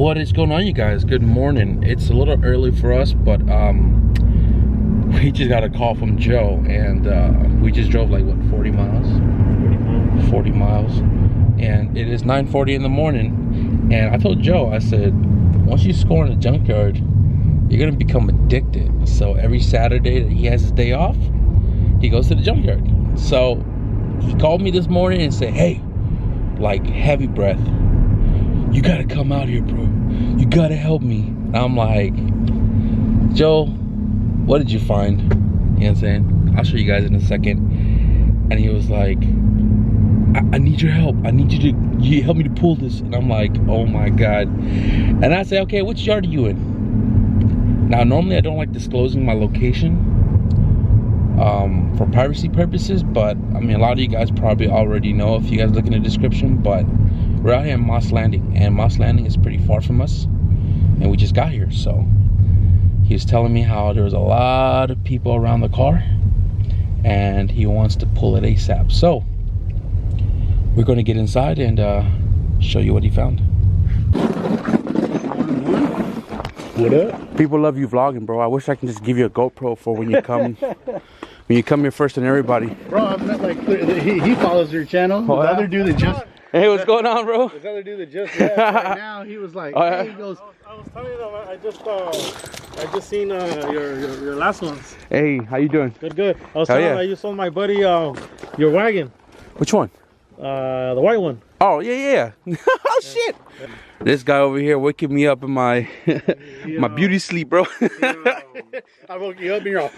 What is going on, you guys? Good morning. It's a little early for us, but we just got a call from Joe, and we just drove like what, 40 miles? 40 miles. And it is 9:40 in the morning, and I told Joe, I said, once you score in a junkyard, you're gonna become addicted. So every Saturday that he has his day off, he goes to the junkyard. So he called me this morning and said, hey, like heavy breath, you gotta come out here, bro. You gotta help me. And I'm like, Joe, what did you find? You know what I'm saying? I'll show you guys in a second. And he was like, I need your help. I need you to help me to pull this. And I'm like, oh my God. And I say, okay, which yard are you in? Now, normally I don't like disclosing my location for privacy purposes, but I mean, a lot of you guys probably already know if you guys look in the description, but we're out here in Moss Landing, and Moss Landing is pretty far from us, and we just got here. So he was telling me how there was a lot of people around the car, and he wants to pull it ASAP. So we're going to get inside and show you what he found. What up? People love you vlogging, bro. I wish I can just give you a GoPro for when you come. When you come here first than everybody. Bro, I've met like, he follows your channel. Oh, the other dude that just... Hey, what's going on, bro? This other dude that just left right now, he was like, hey, he goes... I was telling you that I just seen your last ones. Hey, how you doing? Good, good. I was telling you, I just sold my buddy your wagon. Which one? The white one. Oh, yeah. Oh, shit. Yeah. This guy over here waking me up in my my beauty sleep, bro. I woke you up and you're all...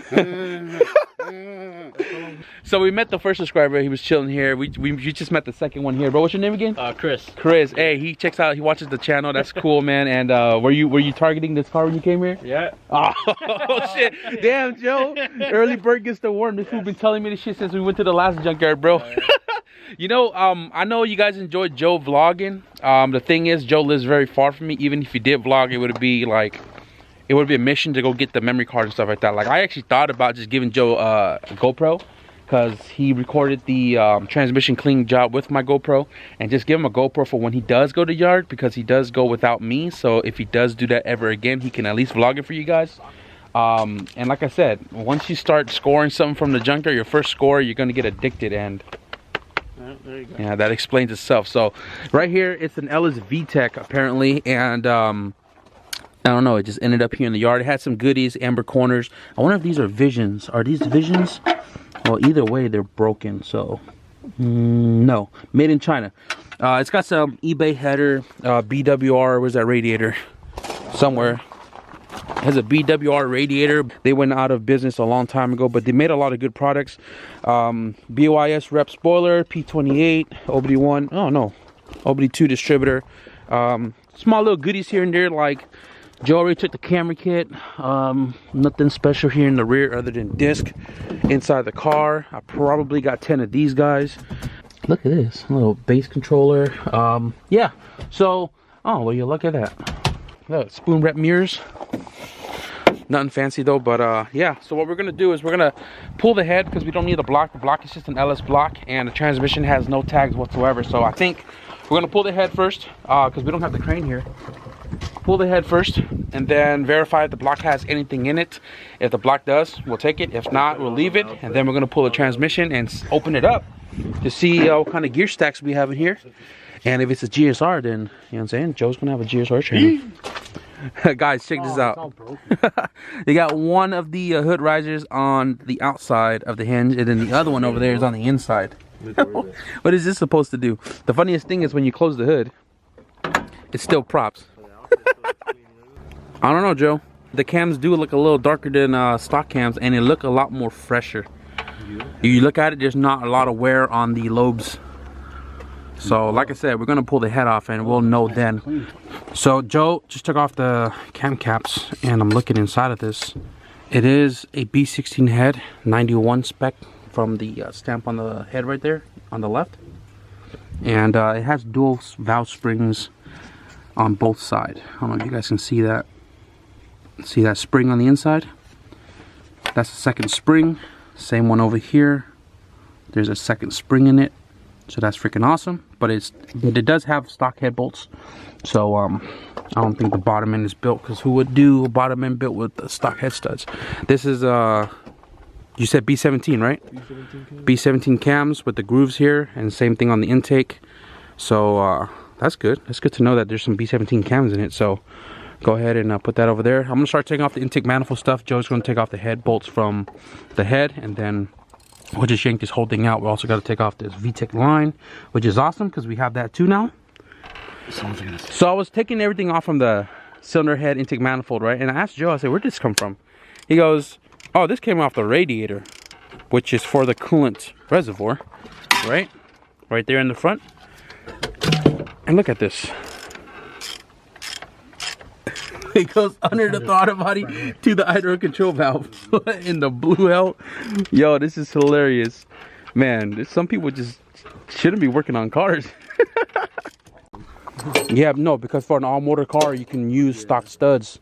So we met the first subscriber. He was chilling here. We just met the second one here, bro. What's your name again? Chris. Chris. Hey, he checks out. He watches the channel. That's cool, man. And were you targeting this car when you came here? Yeah. Oh shit! Damn, Joe. Early bird gets the worm. This fool been telling me this shit since we went to the last junkyard, bro. You know, I know you guys enjoyed Joe vlogging. The thing is, Joe lives very far from me. Even if he did vlog, it would be like, it would be a mission to go get the memory card and stuff like that. Like, I actually thought about just giving Joe a GoPro, because he recorded the transmission cleaning job with my GoPro, and just give him a GoPro for when he does go to yard, because he does go without me. So if he does do that ever again, he can at least vlog it for you guys. And like I said, once you start scoring something from the junkyard, your first score, you're gonna get addicted, and there you go. Yeah, that explains itself. So right here, it's an Ellis VTEC apparently, and I don't know, it just ended up here in the yard. It had some goodies, amber corners. I wonder if these are Visions. Are these Visions? Well, either way, they're broken. So no, made in China. It's got some eBay header, BWR. Where's that radiator? Somewhere. It has a BWR radiator. They went out of business a long time ago, but they made a lot of good products. BYS rep spoiler, P28, OBD1. Oh no, OBD2 distributor. Small little goodies here and there, like Joe already took the camera kit. Nothing special here in the rear other than disc. Inside the car, I probably got 10 of these guys. Look at this, a little bass controller. Yeah, so, oh, well, you look at that. Look, spoon rep mirrors. Nothing fancy though, but yeah. So what we're gonna do is we're gonna pull the head, because we don't need the block. The block is just an LS block, and the transmission has no tags whatsoever. So I think we're gonna pull the head first, because we don't have the crane here. Pull the head first, and then verify if the block has anything in it. If the block does, we'll take it. If not, we'll leave it, and then we're gonna pull the transmission and open it up to see what kind of gear stacks we have in here. And if it's a GSR, then, you know what I'm saying, Joe's gonna have a GSR channel. Guys, check this out. They got one of the hood risers on the outside of the hinge, and then the other one over there is on the inside. What is this supposed to do? The funniest thing is when you close the hood, it's still props. I don't know, Joe. The cams do look a little darker than stock cams, and they look a lot more fresher. You look at it, there's not a lot of wear on the lobes. So like I said, we're gonna pull the head off and we'll know then. So Joe just took off the cam caps, and I'm looking inside of this. It is a B16 head, 91 spec from the stamp on the head right there on the left. And it has dual valve springs on both sides. I don't know if you guys can see that. See that spring on the inside? That's the second spring. Same one over here. There's a second spring in it. So that's freaking awesome. But it does have stock head bolts. So I don't think the bottom end is built, because who would do a bottom end built with the stock head studs? This is you said B17, right? B17 cams with the grooves here, and same thing on the intake. So that's good. That's good to know that there's some B17 cams in it. So go ahead and put that over there. I'm gonna start taking off the intake manifold stuff. Joe's gonna take off the head bolts from the head, and then we'll just yank this whole thing out. We also got to take off this VTEC line, which is awesome because we have that too now. So I was taking everything off from the cylinder head intake manifold, right? And I asked Joe, I said, where did this come from? He goes, oh, this came off the radiator, which is for the coolant reservoir, right? Right there in the front. And look at this. It goes under the throttle body to the idler control valve in the blue hell. Yo, this is hilarious. Man, some people just shouldn't be working on cars. Yeah, no, because for an all-motor car, you can use stock studs.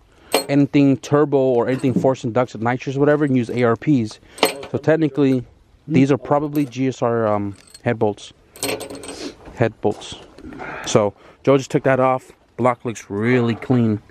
Anything turbo or anything forced inducted nitrous, whatever, and use ARPs. So technically, these are probably GSR head bolts. So Joe just took that off. Block looks really clean,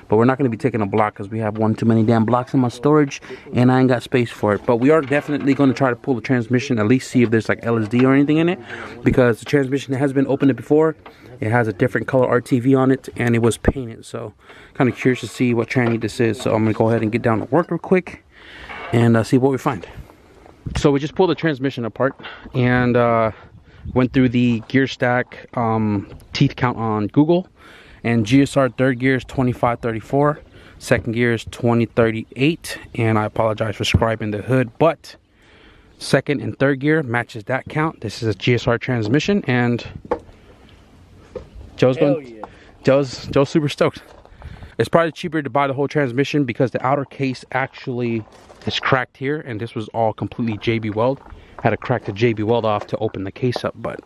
but we're not going to be taking a block because we have one too many damn blocks in my storage, and I ain't got space for it. But we are definitely going to try to pull the transmission, at least see if there's like LSD or anything in it, because the transmission has been opened before. It has a different color RTV on it, and it was painted. So kind of curious to see what tranny this is. So I'm going to go ahead and get down to work real quick and see what we find. So we just pulled the transmission apart and went through the gear stack teeth count on Google. And GSR third gear is 2534, second gear is 2038, and I apologize for scribing the hood, but second and third gear matches that count. This is a GSR transmission, and Joe's super stoked. It's probably cheaper to buy the whole transmission because the outer case actually is cracked here, and this was all completely JB weld. Had to crack the JB weld off to open the case up, but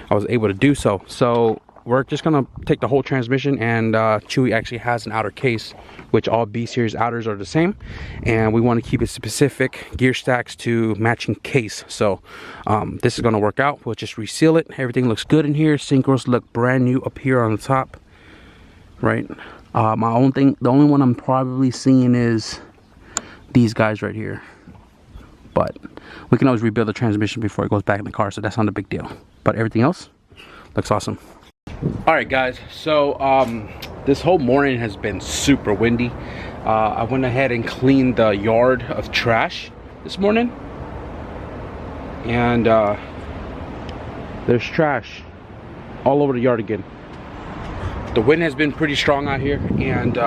I was able to do so. So we're just gonna take the whole transmission, and Chewy actually has an outer case, which all B series outers are the same, and we want to keep it specific gear stacks to matching case. So this is gonna work out. We'll just reseal it. Everything looks good in here. Synchros look brand new up here on the top, right? The only one I'm probably seeing is these guys right here, but we can always rebuild the transmission before it goes back in the car, so that's not a big deal. But everything else looks awesome. All right, guys, so this whole morning has been super windy. I went ahead and cleaned the yard of trash this morning, and there's trash all over the yard again. The wind has been pretty strong out here, and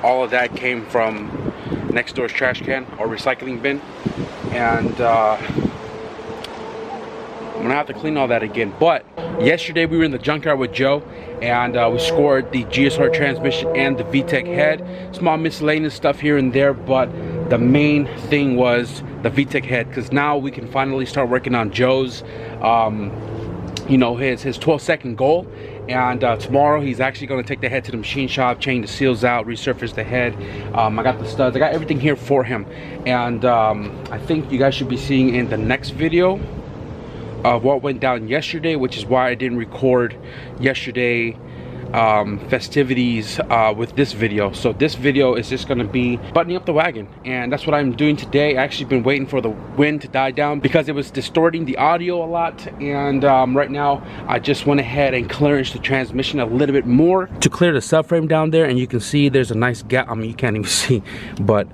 all of that came from next door's trash can or recycling bin, and I'm gonna have to clean all that again. But yesterday we were in the junkyard with Joe, and we scored the GSR transmission and the VTEC head. Small miscellaneous stuff here and there, but the main thing was the VTEC head, because now we can finally start working on Joe's you know, his 12-second goal. And tomorrow he's actually going to take the head to the machine shop, change the seals out, resurface the head. I got the studs, I got everything here for him, and I think you guys should be seeing in the next video of what went down yesterday, which is why I didn't record yesterday festivities with this video. So this video is just gonna be buttoning up the wagon, and that's what I'm doing today. I actually been waiting for the wind to die down because it was distorting the audio a lot, and right now I just went ahead and clearanced the transmission a little bit more to clear the subframe down there, and you can see there's a nice gap. I mean, you can't even see, but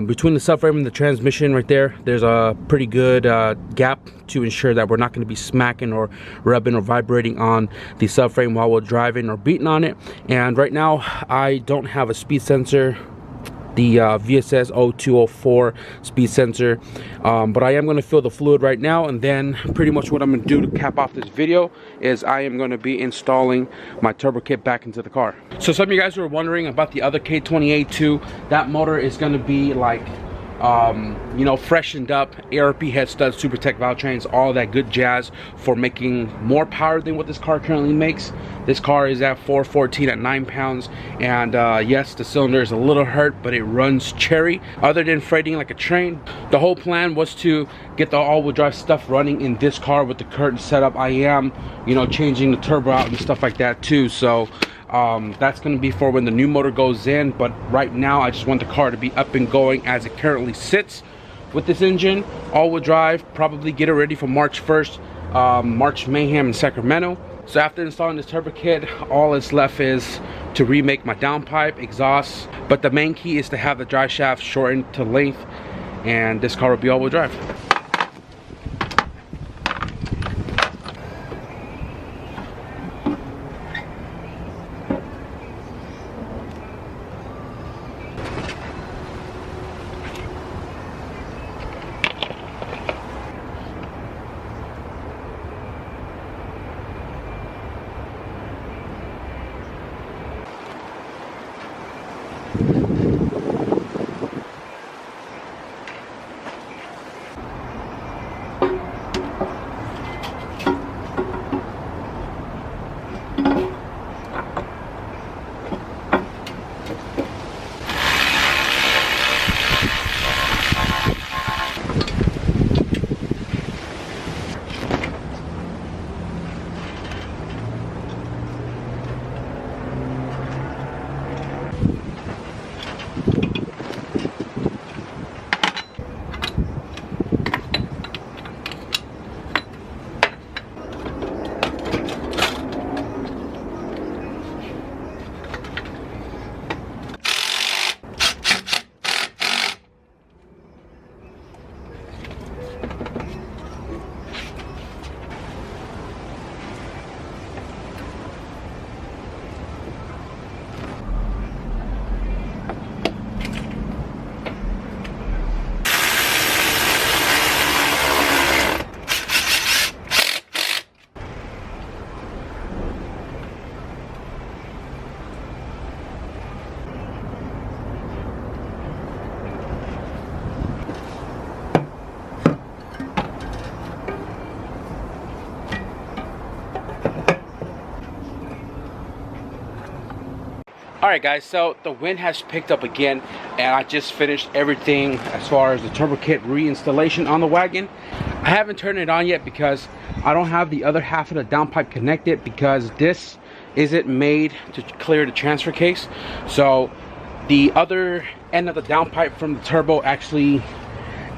between the subframe and the transmission right there, there's a pretty good gap to ensure that we're not going to be smacking or rubbing or vibrating on the subframe while we're driving or beating on it. And right now I don't have a speed sensor, the VSS 0204 speed sensor, but I am going to fill the fluid right now, and then pretty much what I'm going to do to cap off this video is I am going to be installing my turbo kit back into the car. So some of you guys were wondering about the other K28-2. That motor is going to be like you know, freshened up, ARP head studs, Super Tech valve trains, all that good jazz for making more power than what this car currently makes. This car is at 414 at 9 pounds, and yes, the cylinder is a little hurt, but it runs cherry. Other than freighting like a train, the whole plan was to get the all-wheel drive stuff running in this car with the current setup. I am, you know, changing the turbo out and stuff like that too. So That's going to be for when the new motor goes in, but right now I just want the car to be up and going as it currently sits with this engine. All-wheel drive, probably get it ready for March 1st, March Mayhem in Sacramento. So after installing this turbo kit, all that's left is to remake my downpipe, exhaust, but the main key is to have the drive shaft shortened to length, and this car will be all-wheel drive. Alright guys, so the wind has picked up again, and I just finished everything as far as the turbo kit reinstallation on the wagon. I haven't turned it on yet because I don't have the other half of the downpipe connected, because this isn't made to clear the transfer case. So the other end of the downpipe from the turbo actually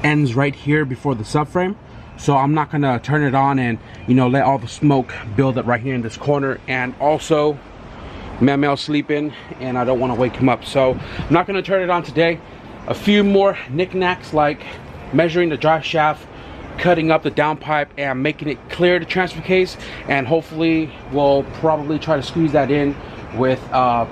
ends right here before the subframe. So I'm not gonna turn it on and, you know, let all the smoke build up right here in this corner. And also Mamel's sleeping and I don't want to wake him up, so I'm not going to turn it on today. A few more knickknacks like measuring the drive shaft, cutting up the downpipe, and making it clear the transfer case, and hopefully we'll probably try to squeeze that in with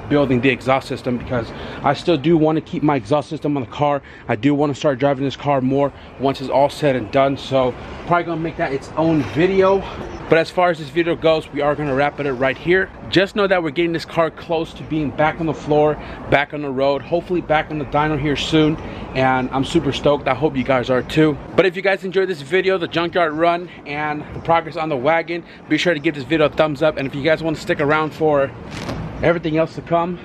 building the exhaust system, because I still do want to keep my exhaust system on the car. I do want to start driving this car more once it's all said and done, so probably gonna make that its own video. But as far as this video goes, we are gonna wrap it up right here. Just know that we're getting this car close to being back on the floor, back on the road, hopefully back on the dyno here soon, and I'm super stoked. I hope you guys are too. But if you guys enjoyed this video, the junkyard run and the progress on the wagon, be sure to give this video a thumbs up. And if you guys want to stick around for everything else to come,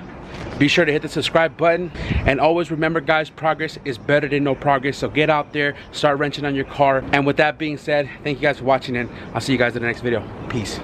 be sure to hit the subscribe button. And always remember guys, progress is better than no progress. So get out there, start wrenching on your car. And with that being said, thank you guys for watching, and I'll see you guys in the next video. Peace.